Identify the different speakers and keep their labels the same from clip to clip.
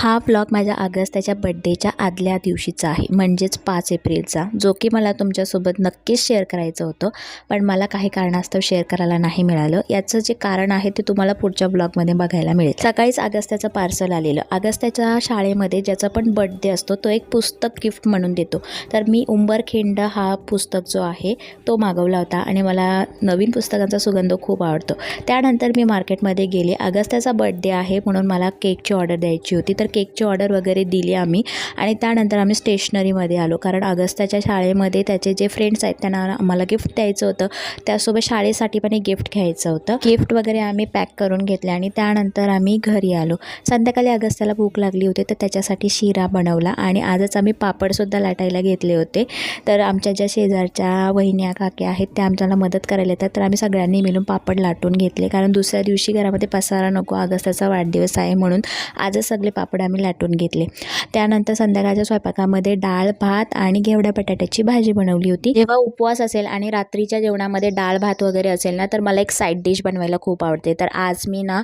Speaker 1: हा ब्लॉग माझ्या अगस्त्याच्या बड्डेच्या आदल्या दिवशीचा आहे, म्हणजेच 5 एप्रिलचा, जो की मला तुमच्यासोबत नक्कीच शेअर करायचं होतं, पण मला काही कारणास्तव शेअर करायला नाही मिळालं. याचं जे कारण आहे ते तुम्हाला पुढच्या ब्लॉगमध्ये बघायला मिळेल. सकाळीच अगस्त्याचं पार्सल आलेलं. अगस्त्याच्या शाळेमध्ये ज्याचा पण बड्डे असतो तो एक पुस्तक गिफ्ट म्हणून देतो. तर मी उंबरखिंड हा पुस्तक जो आहे तो मागवला होता आणि मला नवीन पुस्तकांचा सुगंध खूप आवडतो. त्यानंतर मी मार्केटमध्ये गेले. अगस्त्याचा बड्डे आहे म्हणून मला केकची ऑर्डर द्यायची होती, तर केकची ऑर्डर वगैरे दिली आम्ही आणि त्यानंतर आम्ही स्टेशनरीमध्ये आलो, कारण अगस्त्याच्या शाळेमध्ये त्याचे जे फ्रेंड्स आहेत त्यांना आम्हाला गिफ्ट द्यायचं होतं, त्यासोबत शाळेसाठी पण एक गिफ्ट घ्यायचं होतं. गिफ्ट वगैरे आम्ही पॅक करून घेतले आणि त्यानंतर आम्ही घरी आलो. संध्याकाळी अगस्त्याला भूक लागली होती, तर त्याच्यासाठी शिरा बनवला आणि आजच आम्ही पापडसुद्धा लाटायला घेतले होते. तर आमच्या ज्या शेजारच्या वहिन्या काकी आहेत त्या आमच्याला मदत करायला येतात, तर आम्ही सगळ्यांनी मिळून पापड लाटून घेतले, कारण दुसऱ्या दिवशी घरामध्ये पसारा नको, अगस्त्याचा वाढदिवस आहे म्हणून आजच सगळे पापड आम्ही लाटून घेतले. त्यानंतर संध्याकाळच्या स्वयंपाकामध्ये डाळ भात आणि घेवड्या बटाट्याची भाजी बनवली होती. जेव्हा उपवास असेल आणि रात्रीच्या जेवणामध्ये डाळ भात वगैरे असेल ना, तर मला एक साईड डिश बनवायला खूप आवडते. तर आज मी ना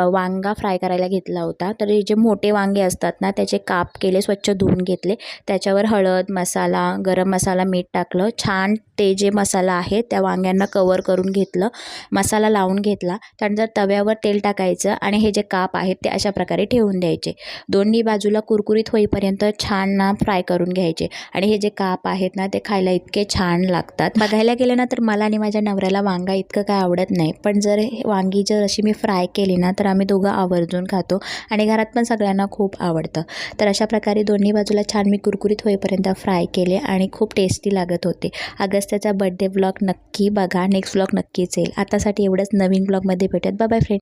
Speaker 1: वांगा फ्राय करायला घेतला होता. तर हे जे मोठे वांगे असतात ना त्याचे काप केले, स्वच्छ धुवून घेतले, त्याच्यावर हळद मसाला गरम मसाला मीठ टाकलं, छान ते जे मसाला आहे त्या वांग्यांना कवर करून घेतलं, मसाला लावून घेतला. त्यानंतर तव्यावर तेल टाकायचं आणि हे जे काप आहेत ते अशा प्रकारे ठेवून द्यायचे. दोन्ही बाजूला कुरकुरीत होईपर्यंत छान ना फ्राय करून घ्यायचे आणि हे जे काप आहेत ना ते खायला इतके छान लागतात. बघायला गेलं ना तर मला आणि माझ्या नवऱ्याला वांगा इतकं काय आवडत नाही, पण जर वांगी जर अशी मी फ्राय केली ना तर आम्ही दोघं आवर्जून खातो आणि घरात पण सगळ्यांना खूप आवडतं. तर अशा प्रकारे दोन्ही बाजूला छान मी कुरकुरीत होईपर्यंत फ्राय केले आणि खूप टेस्टी लागत होते. अगस्त्याचा बर्थडे ब्लॉग नक्की बघा, नेक्स्ट ब्लॉग नक्कीच येईल. आतासाठी एवढंच, नवीन ब्लॉगमध्ये भेटत. Bye bye friend.